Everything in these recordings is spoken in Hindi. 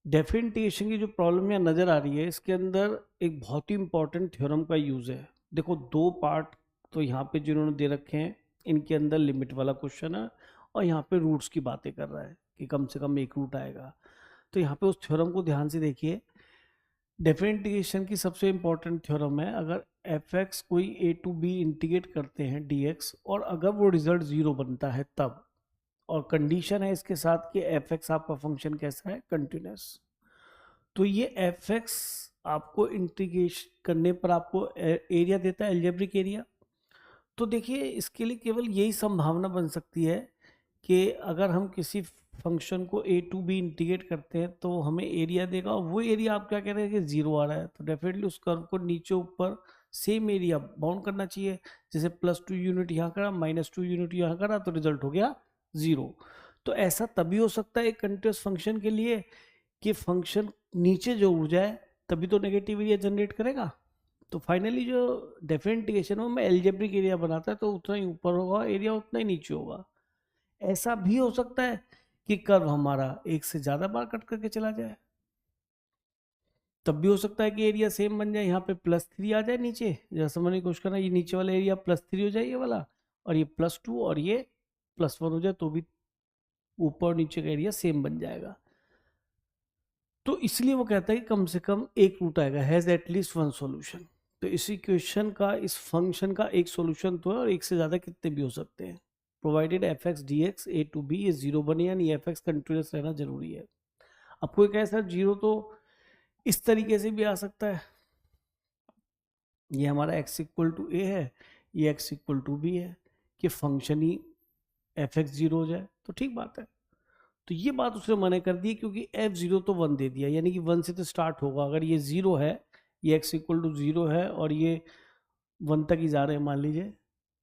डिफरेंशिएशन की जो प्रॉब्लम यहाँ नज़र आ रही है, इसके अंदर एक बहुत ही इंपॉर्टेंट थ्योरम का यूज़ है। देखो, दो पार्ट तो यहाँ पे जिन्होंने दे रखे हैं, इनके अंदर लिमिट वाला क्वेश्चन है और यहाँ पे रूट्स की बातें कर रहा है कि कम से कम एक रूट आएगा। तो यहाँ पे उस थ्योरम को ध्यान से देखिए। डिफरेंशिएशन की सबसे इंपॉर्टेंट थ्योरम है, अगर एफ एक्स कोई ए टू बी इंटीग्रेट करते हैं डी एक्स, और अगर वो रिजल्ट ज़ीरो बनता है तब, और कंडीशन है इसके साथ कि एफ एक्स आपका फंक्शन कैसा है, कंटिन्यूस। तो ये एफ एक्स आपको इंटीग्रेशन करने पर आपको एरिया देता है, एल्जेब्रिक एरिया। तो देखिए, इसके लिए केवल यही संभावना बन सकती है कि अगर हम किसी फंक्शन को ए टू बी इंटीग्रेट करते हैं तो हमें एरिया देगा, और वो एरिया आप क्या कह रहे हैं कि जीरो आ रहा है, तो डेफिनेटली उस कर्व को नीचे ऊपर सेम एरिया बाउंड करना चाहिए। जैसे +2 यूनिट यहाँ करा, -2 यूनिट यहाँ करा, तो रिजल्ट हो गया जीरो। तो ऐसा तभी हो सकता है एक कंटिन्यूस फंक्शन के लिए कि फंक्शन नीचे जो ऊर्जा है तभी तो नेगेटिव एरिया जनरेट करेगा। तो फाइनली जो डिफरेंशिएशन हो में एल्जेब्रिक एरिया बनाता है, तो उतना ही ऊपर होगा एरिया, उतना ही नीचे होगा। ऐसा भी हो सकता है कि कर्व हमारा एक से ज़्यादा बार कट करके चला जाए, तब भी हो सकता है कि एरिया सेम बन जाए। यहाँ पे +3 आ जाए नीचे, जैसा समझने की कोशिश करना, ये नीचे वाला एरिया +3 हो जाए ये वाला, और ये +2 और ये +1 हो जाए, तो भी ऊपर और नीचे का एरिया सेम बन जाएगा। तो इसलिए वो कहता है कि कम से कम एक रूट आएगा, हैज़ एटलीस्ट वन सॉल्यूशन। तो इस इक्वेशन का, इस फंक्शन का एक सॉल्यूशन तो है, और एक से ज़्यादा कितने भी हो सकते हैं, provided F X D X A to B ये जीरो बने, यानी एफ एक्स कंटिन्यूस रहना जरूरी है। अब कोई कहे सर जीरो तो इस तरीके से भी आ सकता है, ये हमारा x इक्वल टू ए है, ये x इक्वल टू बी है, कि फंक्शन ही एफ एक्स जीरो हो जाए, तो ठीक बात है। तो ये बात उसने मना कर दी, क्योंकि एफ जीरो तो वन दे दिया, यानी कि वन से तो स्टार्ट होगा। अगर ये जीरो है, ये x इक्वल टू जीरो है, और ये वन तक ही जा रहे हैं मान लीजिए,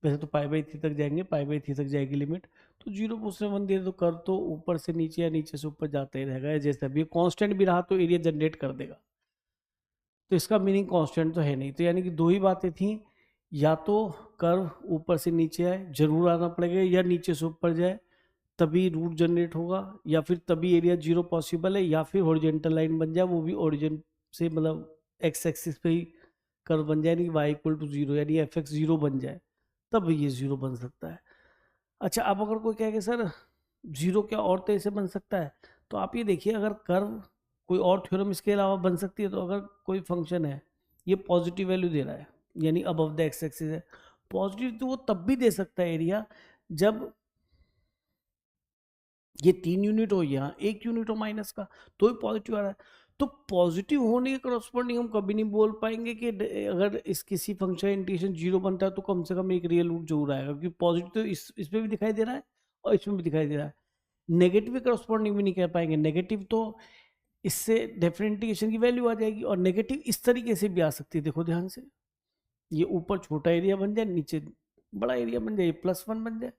वैसे तो π/3 तक जाएंगे, π/3 तक जाएगी लिमिट, तो जीरो को उसने वन दे, तो कर तो ऊपर से नीचे या नीचे से ऊपर जाता ही रहेगा। जैसे अभी कांस्टेंट भी रहा तो एरिया जनरेट कर देगा, तो इसका मीनिंग कांस्टेंट तो है नहीं। तो यानी कि दो ही बातें थी, या तो कर्व ऊपर से नीचे आए, जरूर आना पड़ेगा, या नीचे से ऊपर जाए तभी रूट जनरेट होगा, या फिर तभी एरिया जीरो पॉसिबल है, या फिर हॉरिजॉन्टल लाइन बन जाए, वो भी ओरिजिन से मतलब एक्स एक्सिस पे ही कर्व बन जाए, यानी y इक्वल टू जीरो, यानी एफ एक्स जीरो बन जाए, तब ये जीरो बन सकता है। अच्छा, अब अगर कोई कहे कि सर जीरो क्या और तरह से बन सकता है, तो आप ये देखिए, अगर कर्व कोई और थ्योरम इसके अलावा बन सकती है, तो अगर कोई फंक्शन है ये पॉजिटिव वैल्यू दे रहा है, यानी अबव द एक्स एक्सिस है, पॉजिटिव तो वो तब भी दे सकता है एरिया जब ये 3 यूनिट हो, यहाँ 1 यूनिट हो माइनस का, तो भी पॉजिटिव आ रहा है। तो पॉजिटिव होने के करस्पॉन्डिंग हम कभी नहीं बोल पाएंगे कि अगर इस किसी फंक्शन इंटीग्रेशन जीरो बनता है तो कम से कम एक रियल रूट जरूर आएगा, क्योंकि पॉजिटिव तो इसमें भी दिखाई दे रहा है और इसमें भी दिखाई दे रहा है। नेगेटिव के करस्पॉन्डिंग भी नहीं कह पाएंगे, नेगेटिव तो इससे डिफरेंटिएशन की वैल्यू आ जाएगी, और नेगेटिव इस तरीके से भी आ सकती है। देखो ध्यान से, ये ऊपर छोटा एरिया बन जाए, नीचे बड़ा एरिया बन जाए, +1 बन जाए,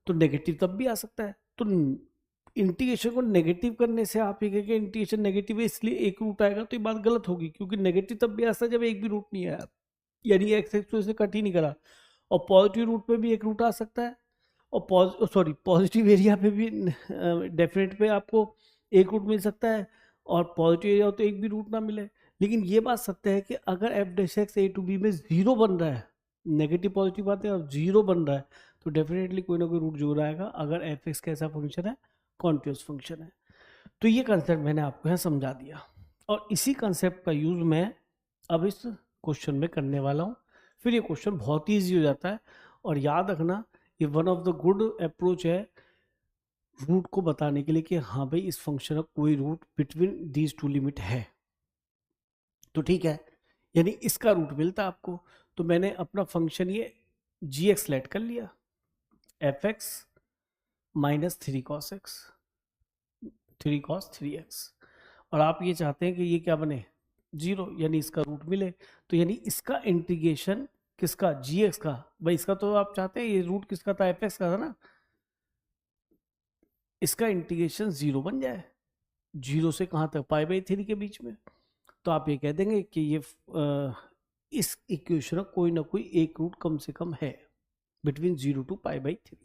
तो नेगेटिव तब भी आ सकता है। तो इंटीग्रेशन को नेगेटिव करने से आप ये कहेंगे इंटीग्रेशन नेगेटिव है इसलिए एक रूट आएगा, तो ये बात गलत होगी, क्योंकि नेगेटिव तब भी आ सकता है जब एक भी रूट नहीं आया, यानी एक्स एक्स तो इसे कट ही नहीं करा। और पॉजिटिव रूट पे भी एक रूट आ सकता है, और पॉजिटिव एरिया पे भी डेफिनेट पे आपको एक रूट मिल सकता है, और पॉजिटिव एरिया हो तो एक भी रूट ना मिले। लेकिन ये बात सत्य है कि अगर F dash X A to B में जीरो बन रहा है, नेगेटिव पॉजिटिव बात है, और जीरो बन रहा है, तो डेफिनेटली कोई ना कोई रूट जरूर आएगा, अगर एफ एक्स कैसा फंक्शन है, कॉन्टिन्यूस फंक्शन है। तो ये कंसेप्ट मैंने आपको यहाँ समझा दिया, और इसी कंसेप्ट का यूज़ मैं अब इस क्वेश्चन में करने वाला हूँ। फिर ये क्वेश्चन बहुत ही ईजी हो जाता है, और याद रखना ये one of the good approach है रूट को बताने के लिए कि हाँ भाई इस फंक्शन का कोई root between these two limit है, तो ठीक है, यानी इसका रूट मिलता है आपको। तो मैंने अपना फंक्शन ये जी एक्स लेट कर लिया, F x -3 cos x, 3 cos 3x, और आप ये चाहते हैं कि ये क्या बने, जीरो, यानी इसका रूट मिले। तो यानी इसका इंटीग्रेशन किसका, जी एक्स का, भाई इसका तो आप चाहते हैं, ये रूट किसका था, एफ एक्स का था ना, इसका इंटीग्रेशन जीरो बन जाए, जीरो से कहाँ तक, π/3 के बीच में। तो आप ये कह देंगे कि ये इस इक्वेशन का कोई ना कोई एक रूट कम से कम है बिटवीन 0 to π/3।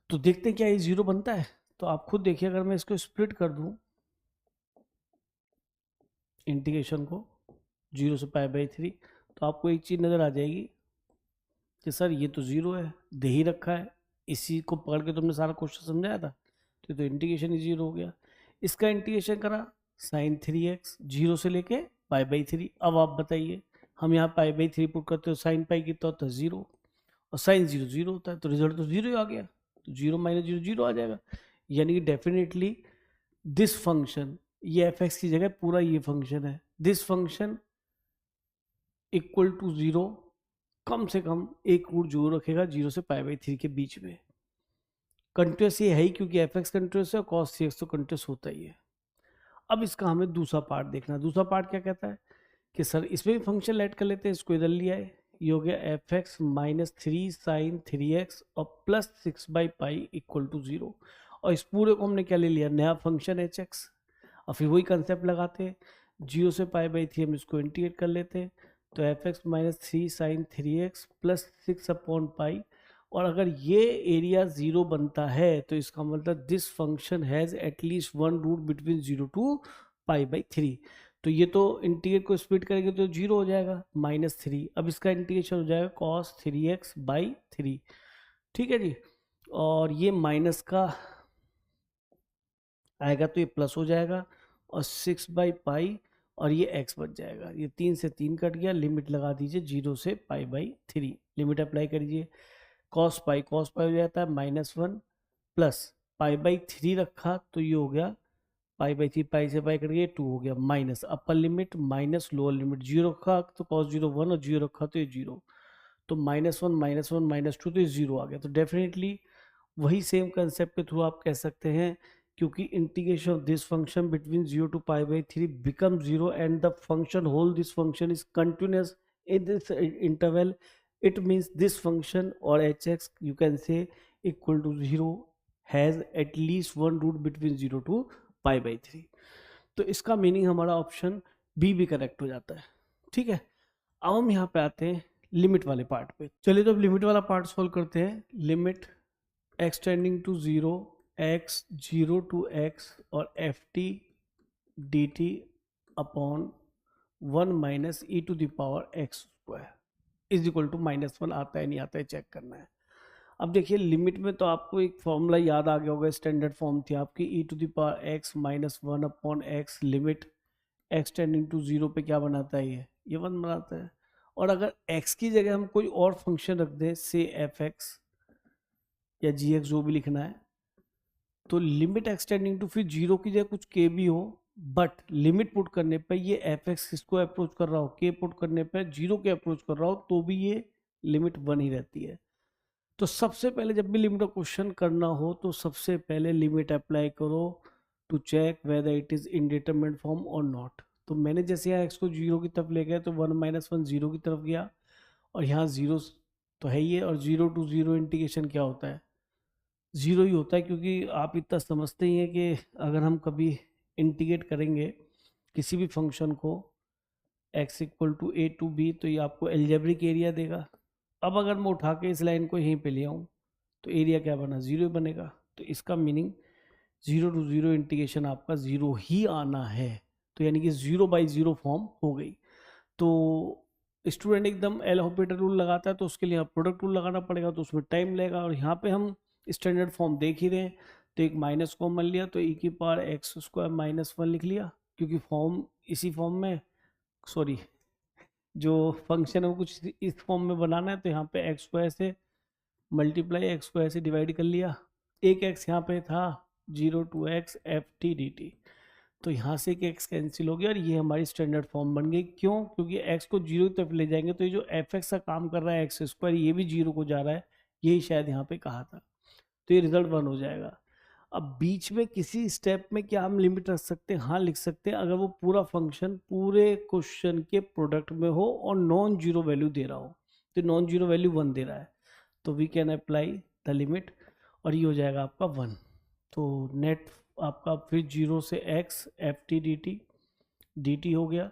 तो देखते हैं क्या ये जीरो बनता है। तो आप खुद देखिए, अगर मैं इसको स्प्लिट कर दूं इंटीग्रेशन को 0 से पाई/3, तो आपको एक चीज़ नज़र आ जाएगी कि सर ये तो 0 है, दे ही रखा है, इसी को पकड़ के तुमने सारा क्वेश्चन समझाया था, तो इंटीग्रेशन ही 0 हो गया। इसका इंटीग्रेशन करा sin3x 0 से लेके पाई/3। अब आप बताइए, हम यहाँ पाई/3 पुट करते हो, साइन पाई कितना होता है 0, और साइन 0 0 होता है, तो रिजल्ट तो 0 ही आ गया, तो 0 - 0 0 आ जाएगा। यानी कि डेफिनेटली दिस फंक्शन, ये एफ एक्स की जगह पूरा ये फंक्शन है, दिस फंक्शन इक्वल टू 0, कम से कम एक रूट जरूर रखेगा 0 से पाई/3 के बीच में। कंटिन्यूस ये है ही, क्योंकि एफ एक्स कंटिन्यूस है और कॉस सी एक्स तो कंटिन्यूस होता ही है। अब इसका हमें दूसरा पार्ट देखना है। दूसरा पार्ट क्या कहता है कि सर इसमें भी फंक्शन ऐड कर लेते हैं, इसको इधर लिया है, ये हो गया एफ एक्स -3 sin 3x और +6/पाई इक्वल टू 0, और इस पूरे को हमने क्या ले लिया, नया फंक्शन एच एक्स। और फिर वही कंसेप्ट लगाते हैं, 0 से पाई/3 हम इसको इंटीग्रेट कर लेते हैं, तो एफ एक्स -3 sin 3x +6/पाई, और अगर ये एरिया 0 बनता है तो इसका मतलब this function has at least one root between 0 to pi. तो ये तो इंटीग्रेट को स्प्लिट करेंगे तो 0 हो जाएगा -3। अब इसका इंटीग्रेशन हो जाएगा cos 3x/3, ठीक है जी। और ये माइनस का आएगा तो ये प्लस हो जाएगा, और 6/पाई, और ये x बच जाएगा। ये 3 से 3 कट गया, लिमिट लगा दीजिए 0 से पाई/3, लिमिट अप्लाई करिए, cos पाई हो जाता है -1, प्लस पाई/3 रखा तो ये हो गया पाई/3, पाई से पाई कट गया 2 हो गया, minus upper limit minus lower limit, 0 रखा तो cos 0 1, और 0 रखा तो ये 0, तो -1 -2 तो ये 0 आ गया। तो डेफिनेटली वही सेम कंसेप्ट के थ्रू आप कह सकते हैं, क्योंकि integration of this function between 0 to pi become 0 and the function whole this function is continuous in this interval, it means this function or hx you can say equal to 0 has at least one root between 0 to पाई/3। तो इसका मीनिंग हमारा ऑप्शन बी भी करेक्ट हो जाता है, ठीक है। अब हम यहाँ पे आते हैं लिमिट वाले पार्ट पे। चलिए तो अब लिमिट वाला पार्ट सोल्व करते हैं। Limit x tending to 0, x 0 to x और F T D T upon 1 minus E to the power X square is equal to -1 आता है नहीं आता है चेक करना है। अब देखिए लिमिट में तो आपको एक फॉर्मूला याद आ गया होगा, स्टैंडर्ड फॉर्म थी आपकी e to the power x -1 upon x, limit x tending to 0 पे क्या बनाता है, ये 1 बनाता है। और अगर x की जगह हम कोई और फंक्शन रख दें, से एफ एक्स या जी एक्स जो भी लिखना है, तो लिमिट एक्स टेंडिंग टू फिर 0 की जगह कुछ के भी हो, बट लिमिट पुट करने पर ये एफ एक्स किसको अप्रोच कर रहा हो, के पुट करने पर 0 के अप्रोच कर रहा हो, तो भी ये लिमिट 1 ही रहती है। तो सबसे पहले जब भी लिमिट का क्वेश्चन करना हो तो सबसे पहले लिमिट अप्लाई करो to check whether it is indeterminate form और नॉट। तो मैंने जैसे यहाँ एक्स को 0 की तरफ ले गया तो 1 - 1 0 की तरफ गया, और यहाँ 0 तो है ही है, और 0 टू 0 इंटीग्रेशन क्या होता है, 0 ही होता है। क्योंकि आप इतना समझते ही हैं कि अगर हम कभी इंटीग्रेट करेंगे किसी भी फंक्शन को x equal to a to b, तो ये आपको एल्जेब्रिक एरिया देगा। अब अगर मैं उठा के इस लाइन को यहीं पे ले आऊँ तो एरिया क्या बना, 0 बनेगा। तो इसका मीनिंग 0 टू 0 इंटीग्रेशन आपका 0 ही आना है, तो यानी कि 0/0 फॉर्म हो गई। तो स्टूडेंट एकदम एल हॉपिटल रूल लगाता है तो उसके लिए प्रोडक्ट रूल लगाना पड़ेगा, तो उसमें टाइम लगेगा। और यहाँ पे हम स्टैंडर्ड फॉर्म देख ही रहे हैं, तो एक माइनस कॉमन लिया तो e की पावर एक्स स्क्वायर -1 लिख लिया, क्योंकि फॉर्म इसी फॉर्म में, सॉरी जो फंक्शन है वो कुछ इस फॉर्म में बनाना है, तो यहाँ पे एक्स स्क्वायर से मल्टीप्लाई एक्स स्क्वायर से डिवाइड कर लिया। एक एक्स यहाँ पे था 0 to x F T D T, तो यहाँ से एक एक्स कैंसिल हो गया और ये हमारी स्टैंडर्ड फॉर्म बन गई। क्यों? क्योंकि एक्स को 0 की तरफ ले जाएंगे तो ये जो एफ एक्स का काम कर रहा है एक्स स्क्वायर, ये भी 0 को जा रहा है, यही शायद यहाँ पे कहा था, तो ये रिजल्ट 1 हो जाएगा। अब बीच में किसी स्टेप में क्या हम लिमिट रख सकते हैं? हाँ लिख सकते हैं, अगर वो पूरा फंक्शन पूरे क्वेश्चन के प्रोडक्ट में हो और नॉन जीरो वैल्यू दे रहा हो, तो नॉन जीरो वैल्यू 1 दे रहा है, तो we can apply the limit, और ये हो जाएगा आपका 1। तो नेट आपका फिर 0 से x F T D T हो गया,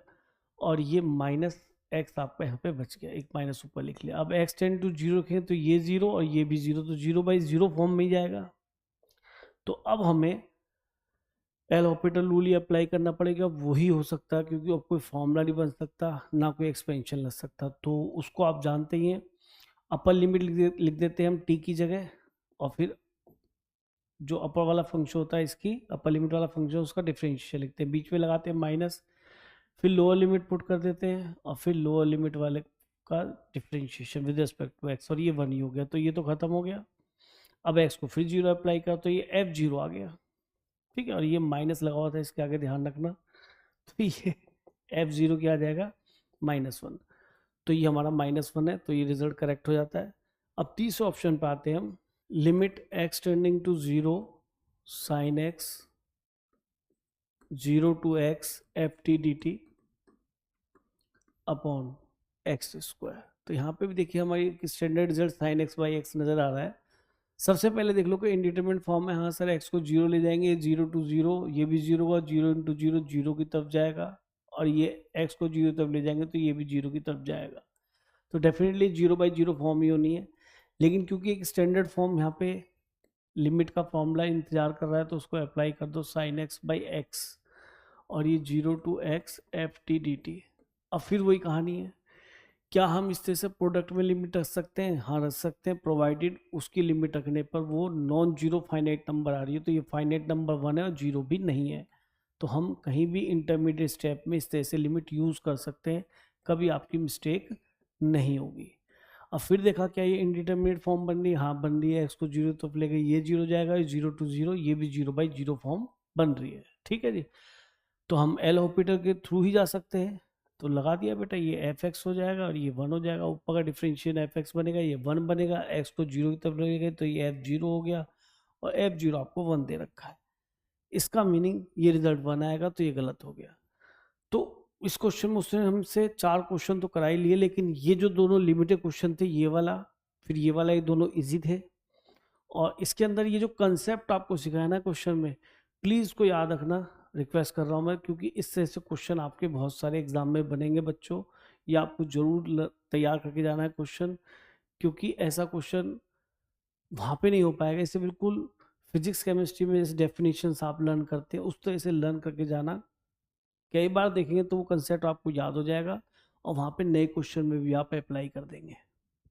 और ये माइनस एक्स आपका यहाँ पे बच गया, एक माइनस ऊपर लिख लिया। अब x टेंड टू 0 रखें तो ये 0 और ये भी 0, तो 0/0 फॉर्म में ही जाएगा। तो अब हमें एल हॉपिटल रूल ही अप्लाई करना पड़ेगा, वही हो सकता है क्योंकि अब कोई फॉर्मूला नहीं बन सकता, ना कोई एक्सपेंशन लग सकता, तो उसको आप जानते ही हैं। अपर लिमिट लिख देते हैं हम टी की जगह, और फिर जो अपर वाला फंक्शन होता है इसकी अपर लिमिट वाला फंक्शन उसका डिफरेंशियल लिखते हैं, बीच में लगाते हैं माइनस, फिर लोअर लिमिट पुट कर देते हैं और फिर लोअर लिमिट वाले का differentiation with respect to X, और ये 1 ही हो गया, तो ये तो खत्म हो गया। अब एक्स को फिर 0 अप्लाई कर, तो ये एफ 0 आ गया, ठीक है, और ये माइनस लगा हुआ था इसके आगे, ध्यान रखना, तो ये एफ 0 क्या आ जाएगा, -1, तो ये हमारा -1 है, तो ये रिजल्ट करेक्ट हो जाता है। अब तीसरे ऑप्शन पे आते हैं हम, limit x tending to 0 sine X 0 to x F T D T upon X square. तो यहाँ पे भी देखिए हमारी standard result sine X by X नजर आ रहा है। सबसे पहले देख लो कि इनडिटरमिनेट फॉर्म में, हाँ सर एक्स को 0 ले जाएंगे, 0 to 0, ये भी 0 होगा, 0 into 0 0 की तरफ जाएगा, और ये एक्स को 0 तरफ ले जाएंगे तो ये भी 0 की तरफ जाएगा, तो डेफिनेटली 0/0 फॉर्म ही होनी है। लेकिन क्योंकि एक स्टैंडर्ड फॉर्म यहाँ पे लिमिट का फॉर्मूला इंतजार कर रहा है, तो उसको अप्लाई कर दो साइन एक्स बाई एक्स, और ये 0 to x F T D T. अब फिर वही कहानी है, क्या हम इस तरह से प्रोडक्ट में लिमिट रख सकते हैं? हाँ रख सकते हैं, प्रोवाइडेड उसकी लिमिट रखने पर वो नॉन जीरो फाइनाइट नंबर आ रही है, तो ये फाइनाइट नंबर 1 है और 0 भी नहीं है, तो हम कहीं भी इंटरमीडिएट स्टेप में इस तरह से लिमिट यूज़ कर सकते हैं, कभी आपकी मिस्टेक नहीं होगी। अब फिर देखा क्या ये इंडिटरमिनेट फॉर्म बन रही है? हाँ बन रही है, एक्स को 0 तो ले गई, ये 0 जाएगा, 0 to 0, ये भी 0/0 फॉर्म बन रही है, ठीक है जी। तो हम एल हॉपिटल के थ्रू ही जा सकते हैं, तो लगा दिया बेटा, ये एफ एक्स हो जाएगा और ये 1 हो जाएगा, ऊपर का डिफरेंशियल एफ एक्स बनेगा, ये 1 बनेगा, एक्स को 0 की तरफ लगेगा तो ये एफ 0 हो गया, और एफ 0 आपको 1 दे रखा है, इसका मीनिंग ये रिजल्ट 1 आएगा, तो ये गलत हो गया। तो इस क्वेश्चन में उसने हमसे 4 क्वेश्चन तो करा ही लिए, लेकिन ये जो दोनों लिमिटेड क्वेश्चन थे, ये वाला फिर ये वाला, ये दोनों इजी थे, और इसके अंदर ये जो कंसेप्ट आपको सिखाया ना क्वेश्चन में, प्लीज़ इसको याद रखना, रिक्वेस्ट कर रहा हूँ मैं, क्योंकि इस तरह से क्वेश्चन आपके बहुत सारे एग्जाम में बनेंगे बच्चों, ये आपको जरूर तैयार करके जाना है क्वेश्चन, क्योंकि ऐसा क्वेश्चन वहाँ पे नहीं हो पाएगा, इससे बिल्कुल फिजिक्स केमिस्ट्री में जैसे डेफिनेशंस आप लर्न करते हैं उस तरह से लर्न करके जाना, कई बार देखेंगे तो वो कंसेप्ट आपको याद हो जाएगा और वहाँ पे नए क्वेश्चन में भी आप अप्लाई कर देंगे।